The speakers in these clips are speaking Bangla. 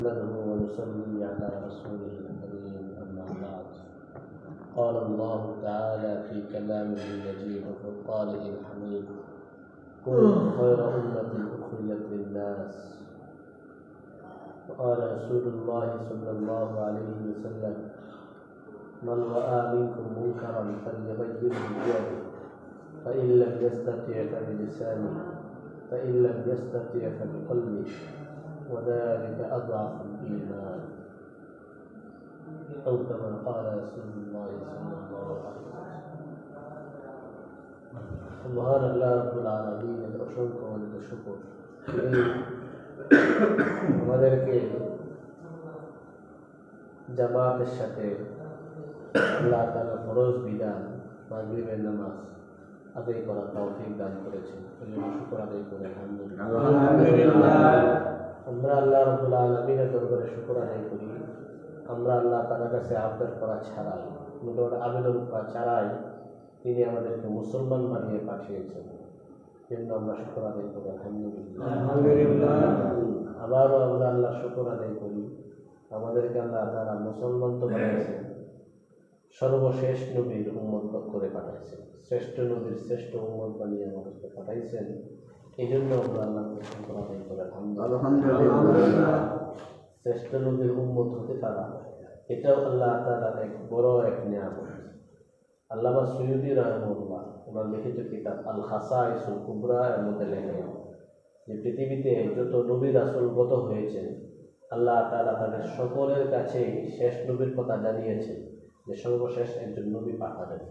نحمده ونصلي على رسوله الكريم أما بعد. قال الله تعالى في كلامه المجيد وفرقانه الحميد: كنتم خير أمة أخرجت للناس. وقال رسول الله صلى الله عليه وسلم: من رأى منكم منكرا فليغيره بيده، فإن لم يستطع فبلسانه، فإن لم يستطع فبقلبه، وذلك أضعف الإيمان. أو كما قال رسول الله صلى الله عليه وسلم. সুবহান আল্লাহ রাব্বুল আলামিনের অসংখ্য অনেক শুকর, আমাদেরকে জামাতের সাথে আল্লাহ তাআলা ফরজ বিধান মাগরিবের নামাজ আদায় করার তৌফিক দান করেছেন। এজন্য শুকর আদায় করে আলহামদুলিল্লাহ। আমরা আল্লাহ রাব্বুল আলামিনের দরবারে শুকর আদায় করি। আমরা আল্লাহ তাআলার কাছে আবদার করা ছাড়াই, আবেদন করা ছাড়াই তিনি আমাদেরকে মুসলমান বানিয়ে পাঠিয়েছেন। কিন্তু আমরা শুকর আদায় করি আলহামদুলিল্লাহ। আবারও আমরা আল্লাহ শুকর আদায় করি, আমাদেরকে আল্লাহ তাআলা মুসলমান তো বানিয়েছেন, সর্বশেষ নবীর উম্মত করে পাঠাইছেন, শ্রেষ্ঠ নবীর শ্রেষ্ঠ উম্মত বানিয়ে আমাদেরকে পাঠাইছেন। এই জন্য আমরা আল্লাহকে শুকর আদায় করে আলহামদুলিল্লাহ। শ্রেষ্ঠ নবীর উম্মত হতে পারা এটাও আল্লাহ তাআলার এক বড় এক নিয়ামত। আল্লামা সুয়ুতী রাহিমাহুল্লাহ ওনার লিখিত কিতাব আল খাসাইসুল কুবরা এর মধ্যে লেখেন যে পৃথিবীতে যত নবী রাসূল গত হয়েছেন, আল্লাহ তাআলা তাদের সকলের কাছেই শেষ নবীর কথা জানিয়েছেন যে সর্বশেষ একজন নবী পাঠাবেন।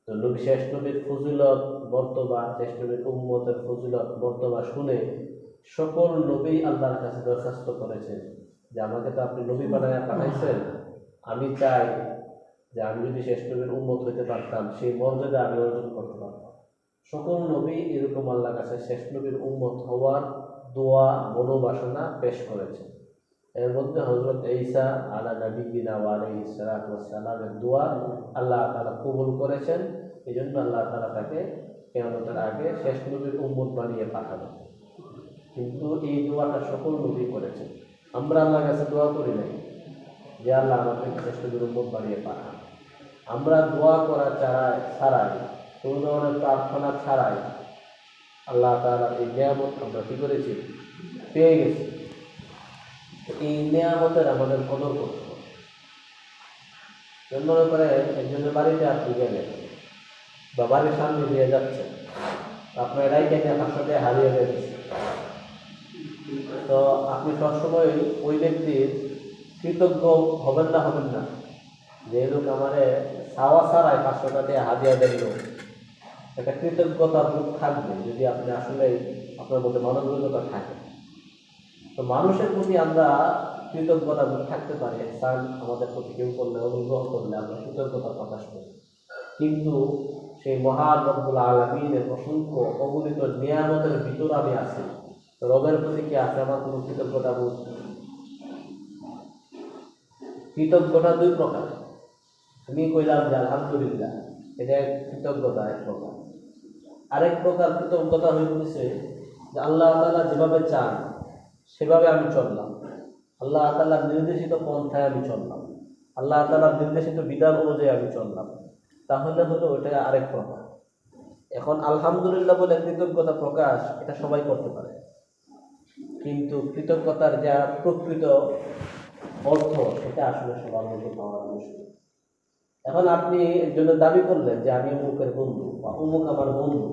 তো নবী শেষ নবীর ফজিলত মর্তবা, শেষ নবীর উম্মতের ফজিলত মর্তবা শুনে সকল নবী আল্লাহর কাছে দরখাস্ত করেছেন যে আমাকে তো আপনি নবী বানায় পাঠাইছেন, আমি চাই যে আমি যদি শেষ নবীর উম্মত হইতে পারতাম সেই মর্যাদা আমি অর্জন করতে পারতাম। সকল নবী এরকম আল্লাহর কাছে শেষ নবীর উম্মত হওয়ার দোয়া মনোবাসনা পেশ করেছেন। এর মধ্যে হযরত ঈসা আলা নবিয়িনা ওয়া আলাইহিস সালাতু ওয়াস সালামের দোয়া আল্লাহ তাআলা কবুল করেছেন। এই জন্য আল্লাহ তাআলা তাকে কিয়ামতের আগে শেষ নবীর উম্মত বানিয়ে পাঠাবেন। কিন্তু এই দোয়াটা সকল নবী করেছেন। আমরা আল্লাহর কাছে দোয়া করি নাই যে আল্লাহ আমাদেরকে শেষ নবীর উম্মত বানিয়ে পাঠান। আমরা দোয়া করা ছাড়াই, কোনো ধরনের প্রার্থনা ছাড়াই আল্লাহ তাআলার এই নিয়ামত আমরা কি করেছি, পেয়ে গেছি। এই নিয়ামতের আমাদের কদর করতে হবে। মনে করে একজনের বাড়িতে আপনি গেলেন বা বাড়ির সামনে দিয়ে যাচ্ছেন, আপনার রাইকে আপনার সাথে হারিয়ে গেছে, তো আপনি সবসময় ওই ব্যক্তির কৃতজ্ঞ হবেন না যে লোক আমারে চাওয়া ছাড়াই 500 টাকা হাদিয়া দিল। একটা কৃতজ্ঞতার বোধ থাকবে যদি আপনি আসলে আপনার মধ্যে মানবিকতা থাকে। তো মানুষের প্রতি আমরা কৃতজ্ঞতা বোধ থাকতে পারি, স্যার আমাদের প্রতি কেউ করলে, অনুগ্রহ করলে আমরা কৃতজ্ঞতা প্রকাশ করি। কিন্তু সেই মহান রব্বুল আলামিনের অসংখ্য অগণিত নিয়ামতের ভিতর আমি আছি, রবের প্রতি কি আছে আমার কোনো কৃতজ্ঞতা বোধ? কৃতজ্ঞতা দুই প্রকার। আমি কইলাম যে আলহামদুলিল্লাহ, এটা কৃতজ্ঞতা এক প্রকার। আরেক প্রকার কৃতজ্ঞতা হইতেছে যে আল্লাহ তাআলা যেভাবে চান সেভাবে আমি চললাম, আল্লাহ তাআলার নির্দেশিত পন্থায় আমি চললাম, আল্লাহ তাআলার নির্দেশিত বিধান অনুযায়ী আমি চললাম, তাহলে হলো ওটা আরেক প্রকার। এখন আলহামদুলিল্লাহ বলে কৃতজ্ঞতা প্রকাশ এটা সবাই করতে পারে, কিন্তু কৃতজ্ঞতার যা প্রকৃত অর্থ সেটা আসলে সবার মধ্যে পাওয়া মুশকিল। এখন আপনি একজনের দাবি করলেন যে আমি অমুকের বন্ধু বা অমুক আমার বন্ধু,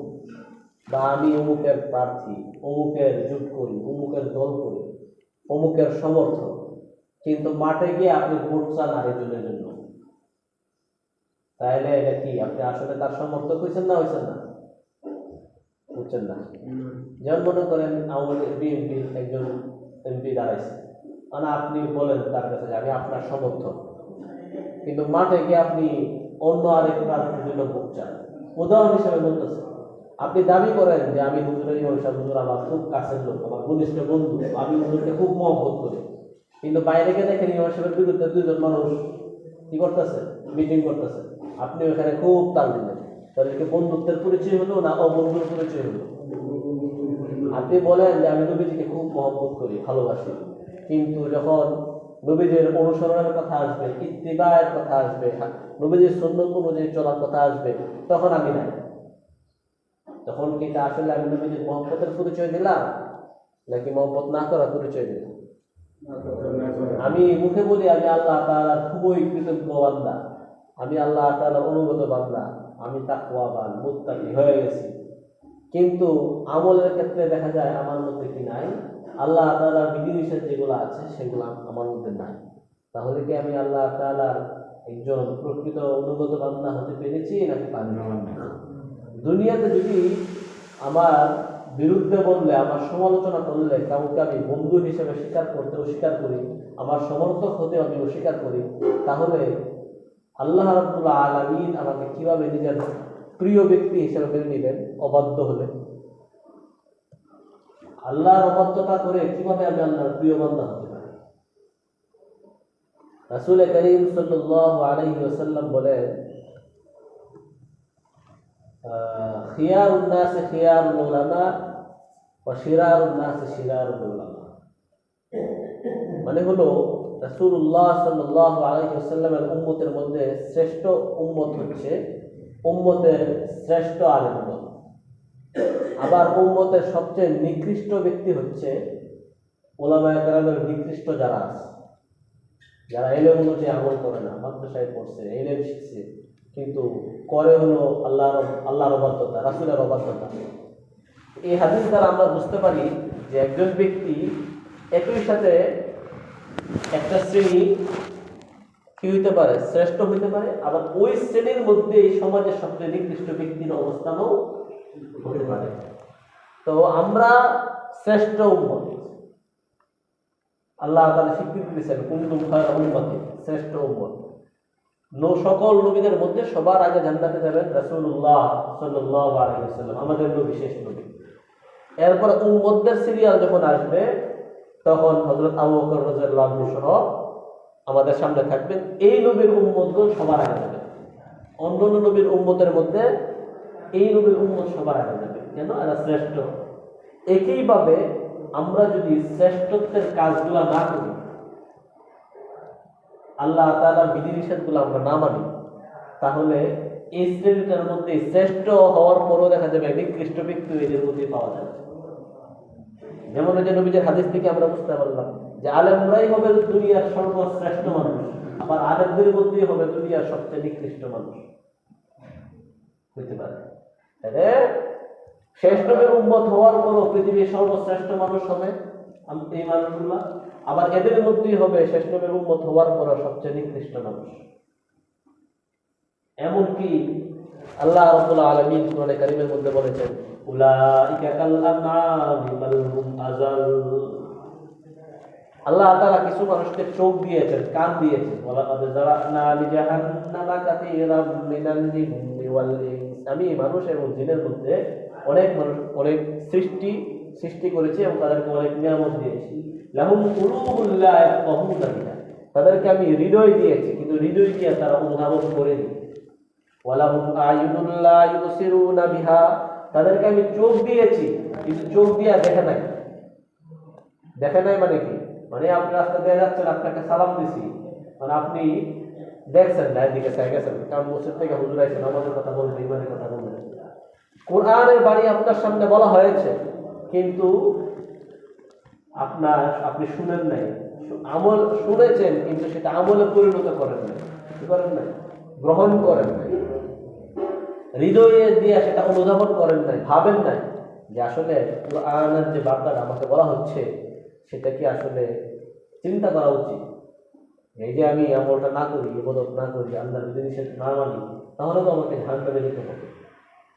বা আমি অমুকের প্রার্থী, অমুকের জোট করি, অমুকের দল করি, অমুকের সমর্থক, কিন্তু মাঠে গিয়ে আপনি ভোট চান আরেকজনের জন্য, তাহলে এটা কি আপনি আসলে তার সমর্থক হয়েছেন না বুঝছেন না? যেমন মনে করেন আমাদের বিএনপি একজন এমপি দাঁড়াইছে, মানে আপনি বলেন তার কাছে আমি আপনার সমর্থক, কিন্তু মাঠে গিয়ে আপনি অন্য আরেক প্রার্থীর জন্য ভোট চান। উদাহরণ হিসেবে বলতেছে, আপনি দাবি করেন যে আমি হুজুরের হুজুর আমার খুব কাছের লোক, আমার ঘনিষ্ঠ বন্ধু, আমি হুজুরকে খুব মহব্বত করি, কিন্তু বাইরে গিয়ে দেখেন ইমাম সাহেবের বিরুদ্ধে দুইজন মানুষ কি করতেছে, মিটিং করতেছে, আপনি ওখানে খুব তাল দিলেন, তাদেরকে বন্ধুত্বের পরিচয় হলো না অবন্ধুর পরিচয় হলো? আপনি বলেন যে আমি নবীজিকে খুব মহব্বত করি, ভালোবাসি, কিন্তু যখন নবীদের অনুসরণের কথা আসবে, ইত্তিবায়ের কথা আসবে, নবীদের সুন্নাত অনুযায়ী চলার কথা আসবে, তখন আমি নাই। তখন কি এটা আসলে আমি নবীদের মহব্বতের পরিচয় দিলাম নাকি মহব্বত না করার পরিচয় দিলাম? আমি মুখে বলি আমি আল্লাহ তাআলার খুবই কৃতজ্ঞ বান্দা, আমি আল্লাহ তাআলার অনুগত বান্দা, আমি তাকওয়াবান মুত্তাকি হয়ে গেছি, কিন্তু আমলের ক্ষেত্রে দেখা যায় আমার মধ্যে কি নাই, আল্লাহ তাআলার বিধিনিষেধ যেগুলো আছে সেগুলো আমার মধ্যে নাই। তাহলে কি আমি আল্লাহ তাআলার একজন প্রকৃত অনুগত বান্দা হতে পেরেছি নাকি পারিনি? দুনিয়াতে যদি আমার বিরুদ্ধে বললে, আমার সমালোচনা করলে, কাউকে আমি বন্ধু হিসেবে স্বীকার করতে অস্বীকার করি, আমার সমর্থক হতে আমি অস্বীকার করি, তাহলে আল্লাহ রাব্বুল আলামিন আমাকে কিভাবে নিজের প্রিয় ব্যক্তি হিসেবে মেনে নেবেন? অবাধ্য হলে আল্লাহর অবাধ্যতা করে কিভাবে আমি আল্লাহর প্রিয় বান্দা হতে পারি? রাসূল করিম সাল্লাল্লাহু আলাইহি ওয়াসাল্লাম বলেন, খিয়ারুন নাস খিয়ারুল উলামা ওয়া শিরারুন নাস শিরারুল উলামা। মানে হলো রাসূলুল্লাহ সাল্লাল্লাহু আলাইহি ওয়াসাল্লামের উম্মতের মধ্যে শ্রেষ্ঠ উম্মত হচ্ছে উম্মতের শ্রেষ্ঠ আলেমগণ, আবার উম্মতের সবচেয়ে নিকৃষ্ট ব্যক্তি হচ্ছে উলামায়ে কেরামের নিকৃষ্ট যারা আছে, যারা এলেম অনুযায়ী আমল করে না, মাদ্রাসায় পড়ছে, এলেম শিখছে, কিন্তু করে হলো আল্লাহর অবাধ্যতা, রাসূলের অবাধ্যতা। এই হাদিস দ্বারা আমরা বুঝতে পারি যে একজন ব্যক্তি একই সাথে একটা শ্রেণী কি হইতে পারে, শ্রেষ্ঠ হইতে পারে, আবার ওই শ্রেণীর মধ্যে এই সমাজের সবচেয়ে নিকৃষ্ট ব্যক্তির অবস্থানও হতে পারে। তো আমরা শ্রেষ্ঠ উম্মত, আল্লাহ তাআলা স্বীকৃতি দিয়েছেন কুনতুম খায়রা উম্মাতিন, শ্রেষ্ঠ উম্মত। সকল নবীদের মধ্যে সবার আগে জান্নাতে যাবেন রাসূলুল্লাহ সাল্লাল্লাহু আলাইহি ওয়াসাল্লাম, আমাদের নবী, শেষ নবী। এরপর উম্মতদের সিরিয়াল যখন আসবে তখন হযরত আবু বকর রাদিয়াল্লাহু আনহু সহ আমাদের সামনে থাকবেন। এই নবীর উম্মতগণ সবার আগে যাবে, অন্যান্য নবীর উম্মতের মধ্যে এই নবীর উম্মত সবার আগে যাবে, কেন? এরা শ্রেষ্ঠ। একইভাবে আমরা যদি শ্রেষ্ঠত্বের কাজগুলা না করি, আল্লাহ তাআলার বিধিনিষেধগুলো আমরা না মানি, তাহলে এই শ্রেণীটার মধ্যে শ্রেষ্ঠ হওয়ার পরও দেখা যাবে নিকৃষ্ট ব্যক্তি এদের মধ্যে পাওয়া যাবে। যেমন এই যে নবীদের হাদিস থেকে আমরা বুঝতে পারলাম যে আলেমরাই হবে দুনিয়ার সর্বশ্রেষ্ঠ মানুষ, আবার আলেমদের মধ্যেই হবে দুনিয়ার সবচেয়ে নিকৃষ্ট মানুষ হতে পারে। তাহলে শেষ নবীর উম্মত হওয়ার পরও পৃথিবীর সর্বশ্রেষ্ঠ মানুষ হবে এই মানুষগুলা, আবার এদের মধ্যেই হবে শেষ নবীর উম্মত হওয়ার পরও সবচেয়ে নিকৃষ্ট মানুষ। এমনকি আল্লাহ রাব্বুল আলামিন কোরআনে কারীমের মধ্যে বলেছেন, উলাইকা কাল আনআমি বাল হুম আযাল। আল্লাহ তাআলা কিছু মানুষকে চোখ দিয়েছেন, কান দিয়েছেন, ওয়ালাকাদ যারানা লিজাহান্নামা কাসীরাম মিনাল জিন্নি ওয়াল ইনস। আমি মানুষ এবং জিনের মধ্যে অনেক সৃষ্টি করেছি এবং তাদেরকে অনেক নিয়ামত দিয়েছি। লাহুম কুলুবুল লা ইয়াফকাহুনা বিহা, তাদেরকে আমি হৃদয় দিয়েছি, কিন্তু হৃদয় দিয়ে তারা অনুধাবন করেনি। ওয়ালাহুম আয়ুনুল লা ইউবসিরুনা বিহা, তাদেরকে আমি চোখ দিয়েছি, কিন্তু চোখ দিয়ে দেখে নাই। দেখে নাই মানে কি? মানে আপনি রাস্তা দিয়ে যাচ্ছেন, আপনাকে সালাম দিছি, মানে আপনি দেখছেন না, এদিকে চাই গেছেন, কারণ মসজিদ থেকে হুজুর আইছেন, আমাদের কথা বলবেন, ইমানের কথা বলবেন, কোরআনের বাণী আপনার সামনে বলা হয়েছে, কিন্তু আপনি শুনেন নাই, আমল শুনেছেন কিন্তু সেটা আমলে পরিণত করেন নাই, কি করেন নাই? গ্রহণ করেন নাই, হৃদয়ে দিয়ে সেটা অনুধাবন করেন নাই, ভাবেন নাই যে আসলে কোরআনের যে বার্তাটা আমাকে বলা হচ্ছে সেটা কি আসলে চিন্তা করা উচিত। এই যে আমি আমলটা না করি, ইবাদত না করি, আল্লাহর বিধিনিষেধ না মানি, তাহলে তো আমাকে জান্নাতে যেতে হবে।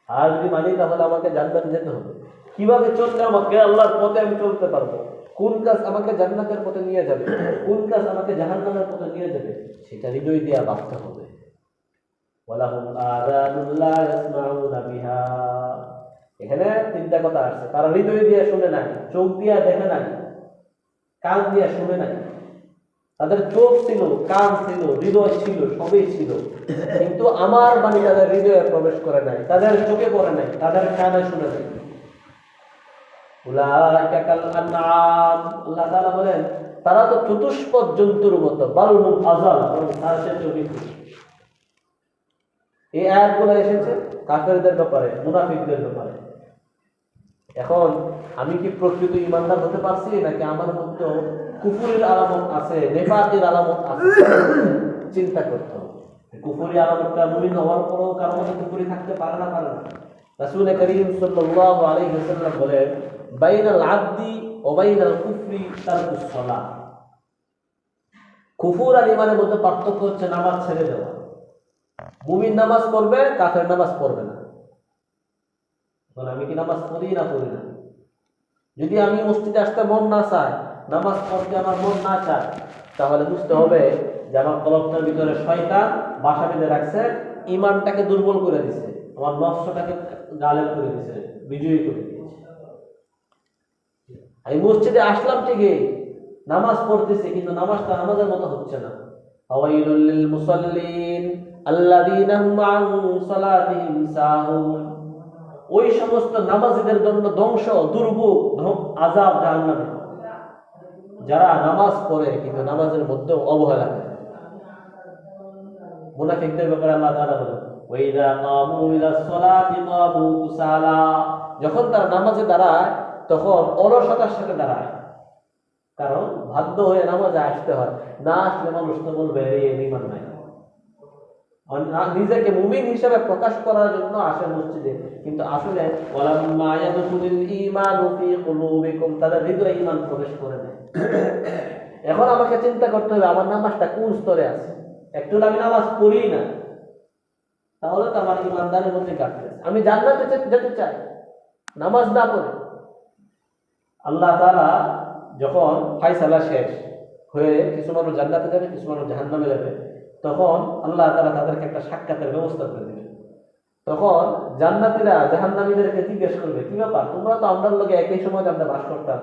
আর যদি মানি তাহলে আমাকে জান্নাতে যেতে হবে। কিভাবে চললে আমাকে আল্লাহর পথে আমি চলতে পারবো, কোন কাজ আমাকে জান্নাতের পথে নিয়ে যাবে, কোন কাজ আমাকে জাহান্নামের পথে নিয়ে যাবে, সেটা হৃদয় দিয়ে ভাবতে হবে। ওয়ালাহুম আযানুল লা ইয়াসমাউনা বিহা, এখানে তিনটা কথা আসছে। তারা হৃদয় দিয়ে শুনে নাই, চোখ দিয়ে দেখে নাই, কান দিয়ে শুনে নাই। তাদের চোখ ছিল, কান ছিল, হৃদয় ছিল, সবই ছিল, কিন্তু আমার বাণী তাদের হৃদয়ে প্রবেশ করে নাই, তাদের চোখে পড়ে নাই, তাদের কানে শুনে নাই। উলাইকা কাল আনআম, আল্লাহ তাআলা বলেন তারা তো চতুষ্পদ জন্তুর মতো, বালহুম আযাল, তার সাথে বেশি। এই আয়াতগুলো এসেছে কাফেরদের ব্যাপারে, মুনাফিকদের ব্যাপারে। এখন আমি কি প্রকৃত ইমানদার হতে পারছি, নাকি আমার মধ্যে কুফুরের আলামত আছে, নেফাকের আলামত আছে? চিন্তা করতে হবে। কুফুরি আলামতটা মুমিন হওয়ার পরও কারো মধ্যে কুফুরি থাকতে পারে না। রাসূল করিম সাল্লাল্লাহু আলাইহি ওয়াসাল্লাম বলেন, বাইনাল আবদি ওয়া বাইনাল কুফরি তারকুস সালাহ। কুফর আর ইমানের মধ্যে পার্থক্য হচ্ছে নামাজ ছেড়ে দেওয়া। মুমিন নামাজ পড়বে, কাফের নামাজ পড়বে না। আমি কি নামাজ পড়ি না? যদি আমি মসজিদে আসতে মন না চায়, নামাজ পড়তে আমার মন না চায়, তাহলে বুঝতে হবে যে আমার কলবটার ভিতরে শয়তান বাসা বেঁধে রাখছে, ইমানটাকে দুর্বল করে দিছে, আমার নফসটাকে গালেব করে দিছে, বিজয়ী করে দিয়েছে। আমি মসজিদে আসলাম ঠিকই, নামাজ পড়তেছি, কিন্তু নামাজটা নামাজের মতো হচ্ছে না। ফাওয়াইলুল লিল মুসাল্লিন আল্লাযীনা হুম আন সালাতিহিম সাহুন। ওই সমস্ত নামাজীদের জন্য ধ্বংস, দুর্ভোগ, আযাব জাহান্নামে, যারা নামাজ পড়ে কিন্তু নামাজের মধ্যে অবহেলা করে। মুনাফিকদের ব্যাপারে আল্লাহ তাআলা বলেন, ওয়াইদা কামু ইলাস সালাতি কামু কুসালা। যখন তারা নামাজে দাঁড়ায় তখন অলসতার সাথে দাঁড়ায়, কারণ বাধ্য হয়ে নামাজে আসতে হয়। না আসলে মানুষ তো বলবে এর ঈমান নাই। নিজেকে মুমিন হিসেবে প্রকাশ করার জন্য আসে মসজিদে, কিন্তু আসলে ওয়ালাম্মা ইয়াদখুলুল ঈমানু ফী কুলুবিকুম, তাদের হৃদয়ে ঈমান প্রবেশ করে না। এখন আমাকে চিন্তা করতে হবে আমার নামাজটা কোন স্তরে আছে। একটু আমি নামাজ পড়ি না, তাহলে তো আমার ঈমানদারের মধ্যে ঘাটতি আছে। আমি জান্নাতে যেতে চাই, নামাজ না পড়ে। আল্লাহ তাআলা যখন ফায়সালা শেষ হয়ে কিছু মানুষ জান্নাতে যাবে, কিছু মানুষ জাহান্নামে যাবে, তখন আল্লাহ তাআলা তাদেরকে একটা সাক্ষাতের ব্যবস্থা করে দিবেন। তখন জান্নাতীরা জাহান্নামীদেরকে জিজ্ঞেস করবে, কি ব্যাপার, তোমরা তো আমরার লগে একই সময় আমরা বাস করতাম,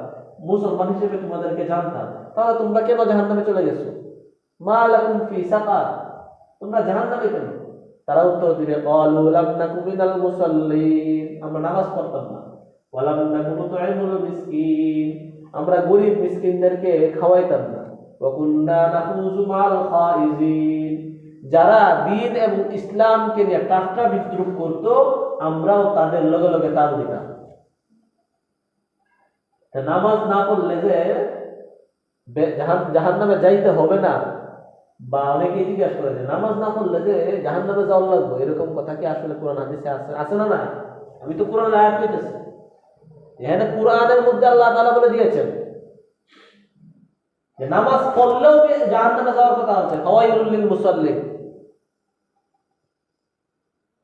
মুসলমান হিসেবে তোমাদেরকে জানতাম, তাহলে তোমরা কেন জাহান্নামে চলে গেছো? মা লাকুম ফি সাকার, তোমরা জাহান্নামে কেন? তারা উত্তর দিবে, ক্বালু লাম নাকু মিনাল মুসাল্লিন, আমরা নামাজ পড়তাম না, ওয়া লাম নাকু নুতঈমুল মিসকিন, আমরা গরীব মিসকিনদেরকে খাওয়াইতাম না, ওয়া কুননা নাখুযু মাল খাইজিন, যারা দ্বীন এবং ইসলামকে নিয়ে টাটকা বিদ্রুপ করত আমরাও তাদের লগে লগে তাল দিতাম। নামাজ না পড়লে যে জাহান্নামে যাইতে হবে না, বা অনেকেই জিজ্ঞাসা করে যে নামাজ না পড়লে যে জাহান্নামে যাওয়া লাগবে, এরকম কথা কি আসলে কোরআন হাদিসে আছে না? না, আমি তো কোরআন আয়াত পেয়েছি, এখানে কোরআনের মধ্যে আল্লাহ তাআলা বলে দিয়েছেন যে নামাজ পড়লেও জাহান্নামে যাওয়ার কথা আছে। ফাওয়াইলুল লিল মুসাল্লিন,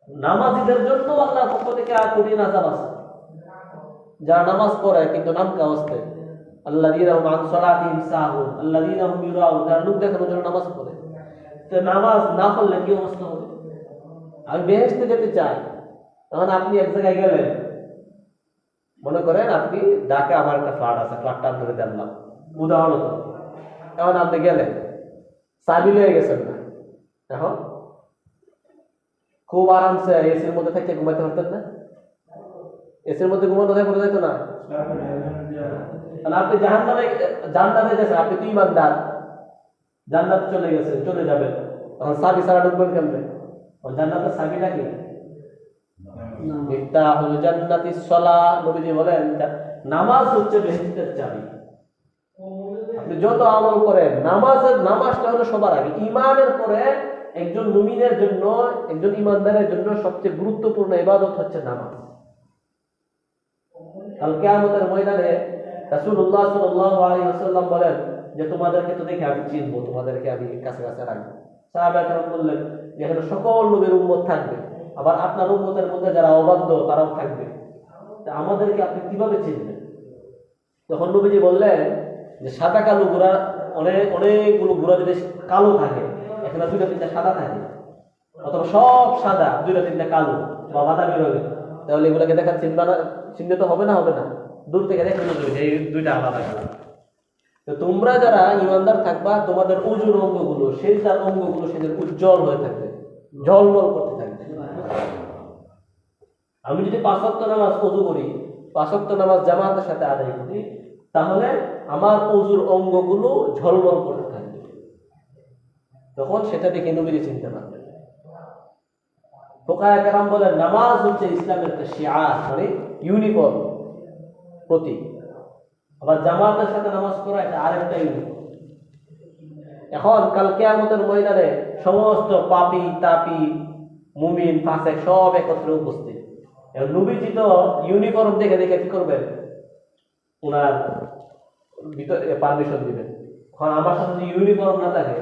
নামাজীদের জন্য আল্লাহর পক্ষ থেকে কঠিন আযাব আছে। যারা নামাজ পড়ে কিন্তু নাম কাওয়াস্তে, আল্লাযীনা হুম আন সালাতিহিম সাহুন আল্লাযীনা হুম ইউরাউন, যারা লোক দেখানোর জন্য নামাজ পড়ে। তো নামাজ না পড়লে কি অবস্থা হবে? আমি বেহেশতে যেতে চাই, তখন আপনি এক জায়গায় গেলেন, মনে করেন আপনি ঢাকা আমার একটা ফ্ল্যাট আছে, ফ্ল্যাটটা আপনাকে দিলাম উদাহরণ। এখন আপনি গেলেন, চাবি লয়ে গেছেন না, এখন খুব আরামসে এসির মধ্যে থেকে ঘুমাইতে পারতেন না? এসির মধ্যে ঘুমানো যায় পড়ে যেত না? আপনি জান্নাতে গেছেন, আপনি তো ঈমানদার, জান্নাতে চলে যাবেন, তখন চাবি ছাড়া ঢুকবেন কেমনে? জান্নাতের চাবিটা কি? মিফতাহুল জান্নাতিস সালাহ। নবীজি বলেন নামাজ হচ্ছে বেহেশতের চাবি। আপনি যত আমল করেন, নামাজটা হলো সবার আগে। ঈমানের পরে একজন মুমিনের জন্য, একজন ঈমানদারের জন্য সবচেয়ে গুরুত্বপূর্ণ ইবাদত হচ্ছে নামাজ। কাল কিয়ামতের ময়দানে রাসূলুল্লাহ সাল্লাল্লাহু আলাইহি ওয়াসাল্লাম বলেন যে তোমাদেরকে তো দেখে আমি চিনবো, তোমাদেরকে আমি কাছে কাছে রাখবো। সাহাবায়ে কেরাম বললেন যে এখানে সকল নবীর উম্মত থাকবে, আবার আপনার উম্মতের মধ্যে যারা অবাধ্য তারাও থাকবে, তা আমাদেরকে আপনি কিভাবে চিনবেন? তখন নবীজি বললেন যে সাদা কালো ঘোড়া, অনেকগুলো ঘোড়া যদি কালো থাকে, এখানে 2-3টা সাদা থাকে, অথবা সব সাদা 2-3টা কালো বা বাদামি রঙের, তাহলে এগুলোকে দেখা চিহ্নিত হবে না? দূর থেকে দেখে এই 2টা আলাদা কালার। তো তোমরা যারা ঈমানদার থাকবা, তোমাদের ওজুর অঙ্গগুলো, সেজদার অঙ্গগুলো সেদিন উজ্জ্বল হয়ে থাকবে, ঝলমল করতে থাকবে। আমি যদি 5 ওয়াক্ত নামাজ ওযু করি, 5 ওয়াক্ত নামাজ জামাতের সাথে আদায় করি, তাহলে আমার ওযুর অঙ্গগুলো ঝলমল করতে থাকবে, তখন সেটা দেখে নবীজি চিনতে পারবেন। ফুকাহায়ে কেরাম বলেন নামাজ হচ্ছে ইসলামের একটা শিআর, মানে ইউনিফর্ম, প্রতীক। আবার জামাতের সাথে নামাজ পড়া এটা আরেকটা ইউনিফর্ম। এখন কাল কিয়ামতের ময়দানে সমস্ত পাপী তাপী মুমিন ফাসেক সব একত্রে উপস্থিত। নবীজি তো ইউনিফর্ম দেখে দেখে কি করবেন, ওনার ভিতরে পারমিশন দিবেন। এখন আমার সাথে যদি ইউনিফর্ম না থাকে,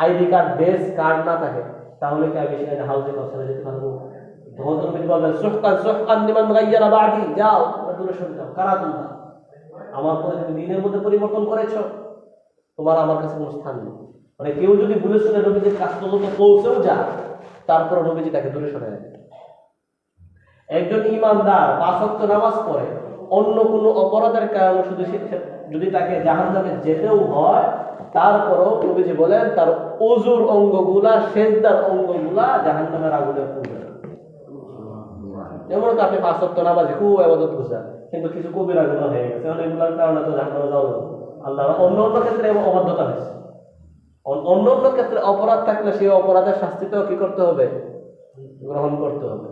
আইডি কার্ড বেস কার্ড না থাকে, তাহলে কি আমি সেখানে হাউসে কাউসারে যেতে পারবো? তখন তো নবীজি বলবেন সুহকান লিমান গায়্যারা বাদি, যাও দূরে সরে যাও, কারা তোমরা? আমার পরে তুমি দিনের মধ্যে পরিবর্তন করেছো, তোমার আমার কাছে কোনো স্থান নেই। মানে কেউ যদি ভুলে শুনে নবীজির কাছ পর্যন্ত পৌঁছেও যায়, তারপরে নবীজি তাকে দূরে সরে রাখে। একজন ইমানদার 5 ওয়াক্ত নামাজ পড়ে, অন্য কোনো অপরাধের কারণে শুধু যদি তাকে জাহান্নামে যেতেও হয়, তারপরও নবীজি বলেন তার ওযুর অঙ্গগুলা, সেজদার অঙ্গগুলা জাহান্নামের আগুনে পুড়বে না। যেমন আপনি 5 ওয়াক্ত নামাজে খুব ইবাদত করছেন, কিন্তু কিছু কবিরা গুনাহ হয়ে গেছে, এগুলোর কারণে তো জাহান্নামে যাওয়া যাবে। আল্লাহ অন্য ক্ষেত্রে অবাধ্যতা হয়েছে, অন্য ক্ষেত্রে অপরাধ থাকলে সেই অপরাধের শাস্তিটাও কি করতে হবে, গ্রহণ করতে হবে,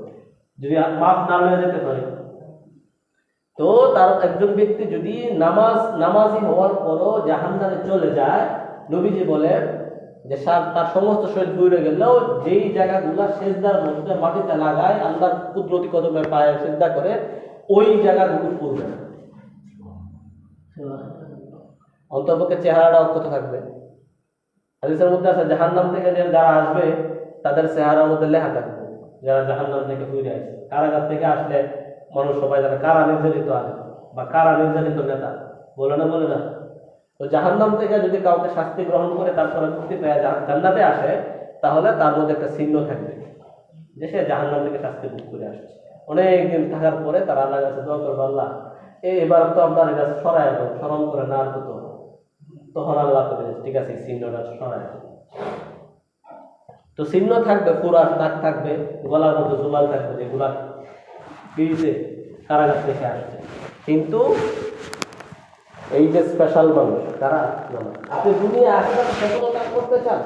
যদি মাফ না হয়ে যেতে পারে। তো তার একজন ব্যক্তি যদি নামাজি হওয়ার পরও জাহান্নামে চলে যায়, নবীজি বলেন যে তার সমস্ত শরীর পুড়ে গেলেও যেই জায়গাগুলা সেজদার মধ্যে মাটিতে লাগায়, আল্লাহর কুদরতি কদমে পায়ে সেজদা করে, ওই জায়গাগুলো পুড়বে না। অন্তপক্ষে চেহারাটা অক্ষত থাকবে। হাদিসের মধ্যে আছে জাহান্নাম থেকে যারা আসবে তাদের চেহারার মধ্যে লেখা থাকবে, যারা জাহান্নাম থেকে ফিরে আসে। কারাগার থেকে আসলে মানুষ সবাই যারা কারা নির্যাতিত আছে বা কারা নির্যাতিত নেতা বলে না। তো জাহান্নাম থেকে যদি কাউকে শাস্তি গ্রহণ করে তারপরে মুক্তি পেয়ে জান্নাতে আসে, তাহলে তার মধ্যে একটা চিহ্ন থাকবে যে সে জাহান্নাম থেকে শাস্তি ভোগ করে আসছে। অনেকদিন থাকার পরে তারা আল্লাহর কাছে দোয়া করবে, আল্লাহ এবার তো আপনার কাছে সরাই স্মরণ করে না হতো, তখন আল্লাহ করে ঠিক আছে চিহ্নটা সরাই। তো চিহ্ন থাকবে, পুরা দাগ থাকবে, গলার মধ্যে জুমাল থাকবে, যেগুলা দিয়েছে কারাগার থেকে আসছে। কিন্তু এই যে স্পেশাল মানুষ তারা নামাজ, আপনি দুনিয়া আখিরাতে সফলতা করতে চান,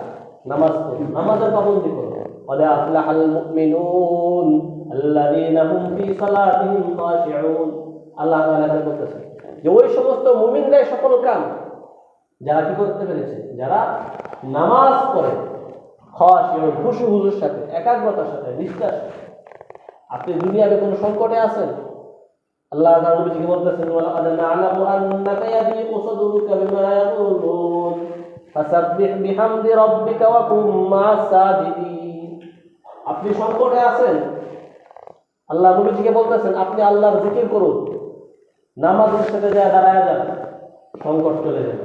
নামাজ পড়ুন, নামাজের পাবন্দি করুন। ওয়ালা আফলাহাল মুমিনুন আল্লাযীনা হুম ফি সালাতিহিম খাশিউন। আল্লাহ তাআলা বলতেছেন যে ওই সমস্ত মুমিনরাই সফল কাম যারা কি করতে পেরেছে, যারা নামাজ পড়ে খাশিউন, খুশু-খুজুর সাথে, একাগ্রতার সাথে, নিষ্ঠার সাথে। আপনি দুনিয়াতে কোনো সংকটে আছেন, আল্লাহ তাআলা নবীকে বলতেছেন ওয়ালা আদ না'লামু আন্নাকা ইয়াদিকু সাদরুকা বিমা ইয়াকুলুন ফাসাব্বিহ বিহামদি রাব্বিকা ওয়া কুম মা'আস সাজিদিন। আপনি সংকটে আছেন, আল্লাহ নবীকে বলতেছেন আপনি আল্লাহর জিকির করুন, নামাজের সাথে যা দাঁড়ায় যান, সংকট চলে যাবে।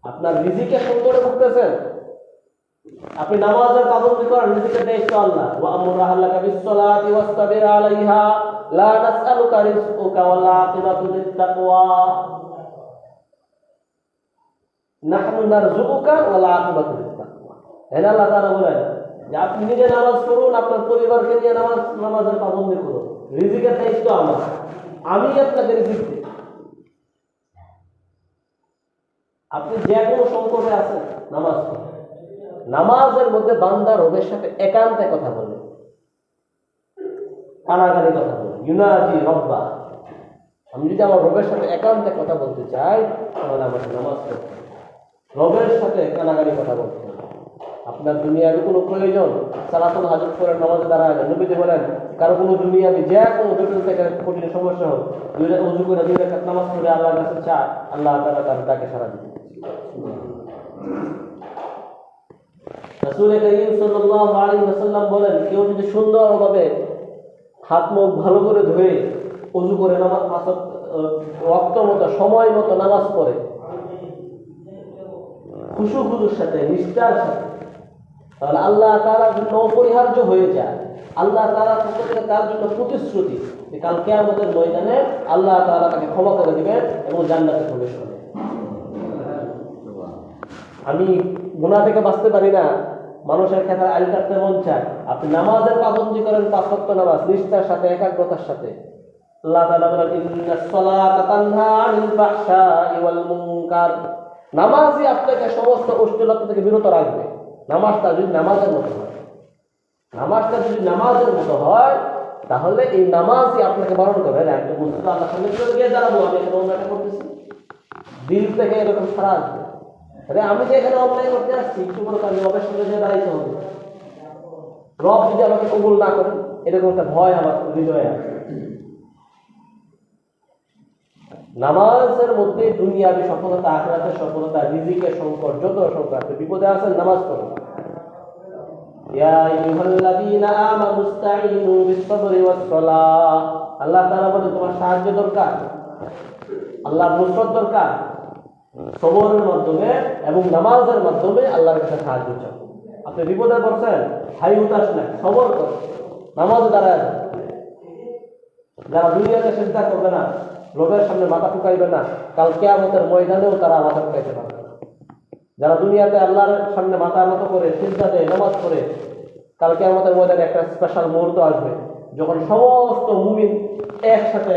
আপনার রিজিকের সংকটে ভুগতেছেন, আপনি নামাজের পাবন্দি করেন, রিজিকের দায়িত্ব আল্লাহ। ওয়া আমুর আহলাকা বিস-সালাতি ওয়াসতাবির আলাইহা লা নাসআলুকা রিজকাকা ওয়াল আকিবাতু লিত-তাকওয়া নাহনু নারযুকুকা ওয়াল আকিবাতু লিত-তাকওয়া। আল্লাহ তাআলা বলেন যে আপনি নিজে নামাজ পড়ুন, আপনার পরিবারকে নিয়ে নামাজের পাবন্দি করুন, রিজিকের দায়িত্ব আমার, আমি আপনাকে রিজিক দিই। আপনি যে কোনো সংকটে আছেন, নামাজ পড়ুন। নামাজের মধ্যে বান্দা রবের সাথে একান্তে কথা বলে, কানাকানি কথা বলে, ইউনাজি রব্বা। আমি যদি আমার রবের সাথে একান্তে কথা বলতে চাই, তাহলে আমাকে নামাজ পড়তে হবে, রবের সাথে কানাকানি কথা বলতে হবে। আপনার দুনিয়ার কোনো প্রয়োজন, সালাতুল হাজত করে নামাজে দাঁড়ায় না। নবীজি বলেন কারো কোনো দুনিয়াবি যে কোনো জটিল থেকে কঠিন সমস্যা হোক, ওযু করে 2 রাকাত নামাজ পড়ে আল্লাহর কাছে চায়, আল্লাহ তাআলা তাকে সাড়া দিবেন। রাসূল কারীম সাল্লাল্লাহু আলাইহি ওয়াসাল্লাম বলেন কেউ যদি সুন্দরভাবে হাত মুখ ভালো করে ধুয়ে ওযু করে নামাজ ওয়াক্ত মতো সময় মতো নামাজ পড়ে, খুশু-খুজুর সাথে, নিষ্ঠার সাথে, তাহলে আল্লাহ তাআলার জন্য অপরিহার্য হয়ে যায়। আল্লাহ তাআলার পক্ষ থেকে তার জন্য প্রতিশ্রুতি যে কাল কিয়ামতের ময়দানে আল্লাহ তাআলা তাকে ক্ষমা করে দিবেন এবং জান্নাতে প্রবেশ করবেন। আমি গুনাহ থেকে বাঁচতে পারি না, মানুষের ক্ষেত্রে আইল কাটতে মন চায়, আপনি নামাজের পাবন্দি করেন, 5 ওয়াক্ত নামাজ নিষ্ঠার সাথে, একাগ্রতার সাথে, আল্লাহ তাআলা বলেন ইন্নাস সালাতা তানহা আনিল ফাহশাই ওয়াল মুনকার। নামাজই আপনাকে সমস্ত অশ্লীলতা থেকে বিরত রাখবে। নামাজটা যদি নামাজের মতো হয়, নামাজটা যদি নামাজের মতো হয়, তাহলে এই নামাজই আপনাকে বারণ করবে না একটা বস্তু আল্লাহর সামনে গিয়ে দাঁড়াবো, আমি এখানে অন্যায়টা করতেছি, দিল থেকে এরকম ছাড়া আসবে। আরে আমি যে এখানে অন্যায় করতে আসছি, একটু করে আমি রবের সঙ্গে গিয়ে দাঁড়াইতে হবে। রব যদি আমাকে কবুল না করেন, এরকম একটা ভয় আমার হৃদয়ে আছে। নামাজের মধ্যে দুনিয়াবী সফলতা, আখিরাতের সফলতা, রিজিকের সংকট, যত সংকট আছে, বিপদে আছেন, নামাজ পড়ুন। ইয়া আইয়ুহাল্লাযীনা আমানু ইসতাঈনু বিস-সাবরি ওয়াস-সালাহ। আল্লাহ তাআলা বলেন তোমার সাহায্য দরকার, আল্লাহর নুসরত দরকার, সবরের মাধ্যমে এবং নামাজের মাধ্যমে আল্লাহর কাছে সাহায্য চাও। আপনি বিপদে পড়ছেন, হাই উতাস না, সবর করুন, নামাজে দাঁড়ায়। যারা দুনিয়াতে চিন্তা করবে না, রবের সামনে মাথা ঠুকাইবে না, কাল কিয়ামতের ময়দানেও তারা মাথা ঠুকাইতে পারবে না। যারা দুনিয়াতে আল্লাহর সামনে মাথা নত করে সিজদা দেয়, নামাজ পড়ে, কাল কিয়ামতের ময়দানে একটা স্পেশাল মুহূর্ত আসবে যখন সমস্ত মুমিন একসাথে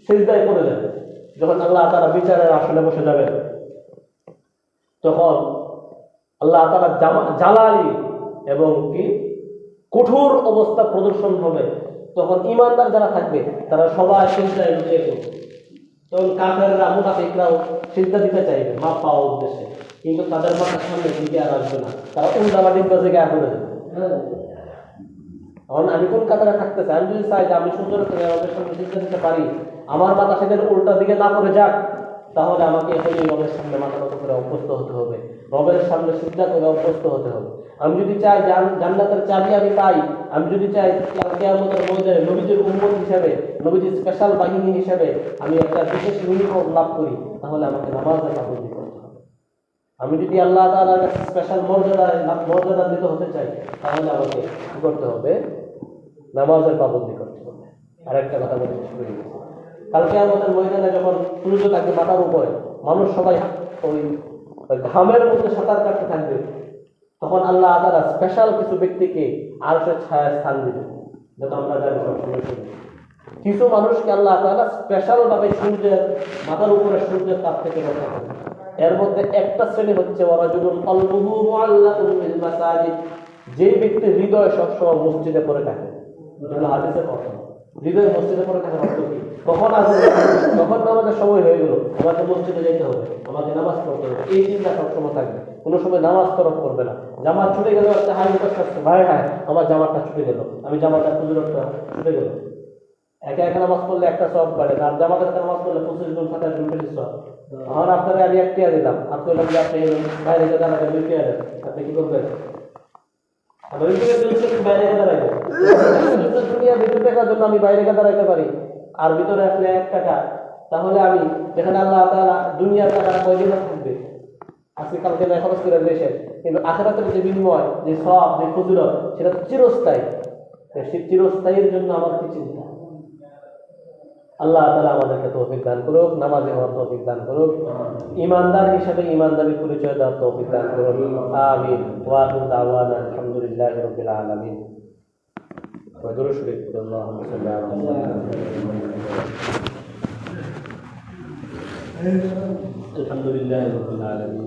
সিজদায় পড়ে যাবে। যখন আল্লাহ তাআলা বিচারের আসনে বসে যাবে, তখন আল্লাহ তাআলা জালালি এবং কি কঠোর অবস্থা প্রদর্শন হবে। তখন ঈমানদার যারা থাকবে তারা সবাই সিজদায় লুটিয়ে পড়বে। তখন কাফেররা, মুনাফিকরাও সিজদা দিতে চাইবে মাপ পাওয়ার উদ্দেশ্যে, কিন্তু তাদের মাথার সামনে দিকে আর আসবে না, তারা উল্টাপাল্টি জায়গায় আসবে না। এখন আমি কোন কাতারে থাকতে চাই? আমি যদি চাই যে আমি সুন্দর করে রবের সামনে সিজদা দিতে পারি, আমার মাথা সেদিন উল্টা দিকে না করে যাক, তাহলে আমাকে এখনই রবের সামনে মাথা নত করে অভ্যস্ত হতে হবে, রবের সামনে সিজদা করে অভ্যস্ত হতে হবে। আমি যদি চাই জান্নাতের চাবি আমি পাই, আমি যদি চাই কিয়ামতের ময়দানে নবীজির উম্মত হিসেবে, নবীজির স্পেশাল বাহিনী হিসেবে আমি একটা বিশেষ ইউনিফর্ম লাভ করি, তাহলে আমাকে নামাজের পাবন্দি করতে হবে। আমি যদি আল্লাহ তাআলার কাছে স্পেশাল মর্যাদা দিতে হতে চাই, তাহলে আমাকে কি করতে হবে? নামাজের পাবন্দি করতে হবে। আরেকটা কথা বলতে শুরু হয়ে গেছে, কালকে আমাদের ময়দানে যখন সূর্য থাকবে মাথার উপরে, মানুষ সবাই ওই ঘামের মধ্যে সাঁতার কাটতে থাকবে, তখন আল্লাহ তাআলা স্পেশাল কিছু ব্যক্তিকে আরশের ছায়ায় স্থান দিবে। যেটা আমরা জানি সবসময় শুনি, কিছু মানুষকে আল্লাহ তাআলা স্পেশাল ভাবে সূর্যের মাথার উপরে সূর্যের তাপ থেকে রক্ষা করবে। এর মধ্যে একটা শ্রেণী হচ্ছে ওয়ারাজুলুন কলবুহু মুআল্লাকুন বিল মাসাজিদ, যে ব্যক্তির হৃদয় সবসময় মসজিদে পড়ে থাকে। এগুলো হাদিসের কথা। হৃদয় মসজিদে পড়ে থাকার অর্থ কি? কখন আসবে, কখন আমাদের সময় হয়ে গেল, আমাকে মসজিদে যেতে হবে, আমাকে নামাজ পড়তে হবে, এই চিন্তা সবসময় থাকবে। কোনো সময় নামাজ তরফ করবে না। জামাত ছুটে গেল, একটা হাই উপাস করছে, ভাই হ্যাঁ আমার জামাতটা ছুটে গেল, আমি জামাতের ফুজুরটা ছুটে গেল। একা একা নামাজ পড়লে একটা সব পারে, আর জামাতের নামাজ পড়লে 25 গুণ 27 গুণ বেশি সব। এখন আপনারা আমি এক টিয়া দিলাম, আর কইলাম যে আপনি বাইরে গিয়ে দাঁড়াবেন 2 টিয়া দেন, আপনি কি করবেন? আমি বাইরে দাঁড়াইতে পারি, আর ভিতরে আসলে 1 টাকা, তাহলে আমি যেখানে আল্লাহ তাআলা দুনিয়ার টাকাটা কয়দিন থাকবে, আজকে কালকে না খরচ করে দেশের, কিন্তু আখিরাতের যে বিনিময়, যে সওয়াব, যে ফজিলত, সেটা চিরস্থায়ী। সেই চিরস্থায়ীর জন্য আমার কি চিন্তা? আল্লাহ তাআলা আমাদেরকে তৌফিক দান করুক, নামাজি হওয়ার তৌফিক দান করুক, ঈমানদার হিসেবে ঈমানদারির পরিচয় দেওয়ার তৌফিক দান করুন। আমিন। ওয়া আখিরু দাওয়ানা আলহামদুলিল্লাহি রাব্বিল আলামিন। ওয়া দুরূদ শরীফ আল্লাহুম্মা সাল্লি আলা আলহামদুলিল্লাহি রাব্বিল আলামিন।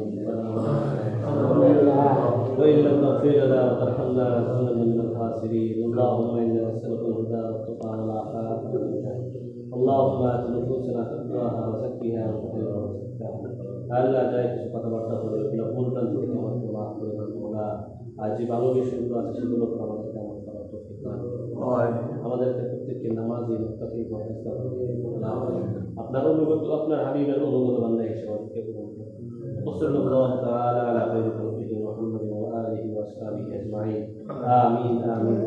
وإن لم تغفر لنا وترحمنا لنكونن من الخاسرين. اللهم إنا نسألك الهدى والتقى والعفاف والغنى. اللهم آت نفوسنا تقواها وزكها أنت خير من زكاها. আল্লাহ যাই কিছু কথাবার্তা বলে এগুলো ভুল ভ্রান্তি থেকে আমাকে মাফ করে দেন। ওরা আজ যে ভালো বিষয়গুলো আছে সেগুলো আমাদেরকে আমল করার তৌফিক দান করুন। আমাদেরকে প্রত্যেককে নামাজি মুত্তাকি পরহেজগার আপনার অনুগত, আপনার হাবিবের অনুগত বান্দা হিসেবে আমাদেরকে কবুল করুন। সাল্লাল্লাহু তাআলা আলা খায়রি খালকিহি মুহাম্মাদিন ওয়া আলিহি ওয়া আসহাবিহি আজমাইন। আমিন আমিন।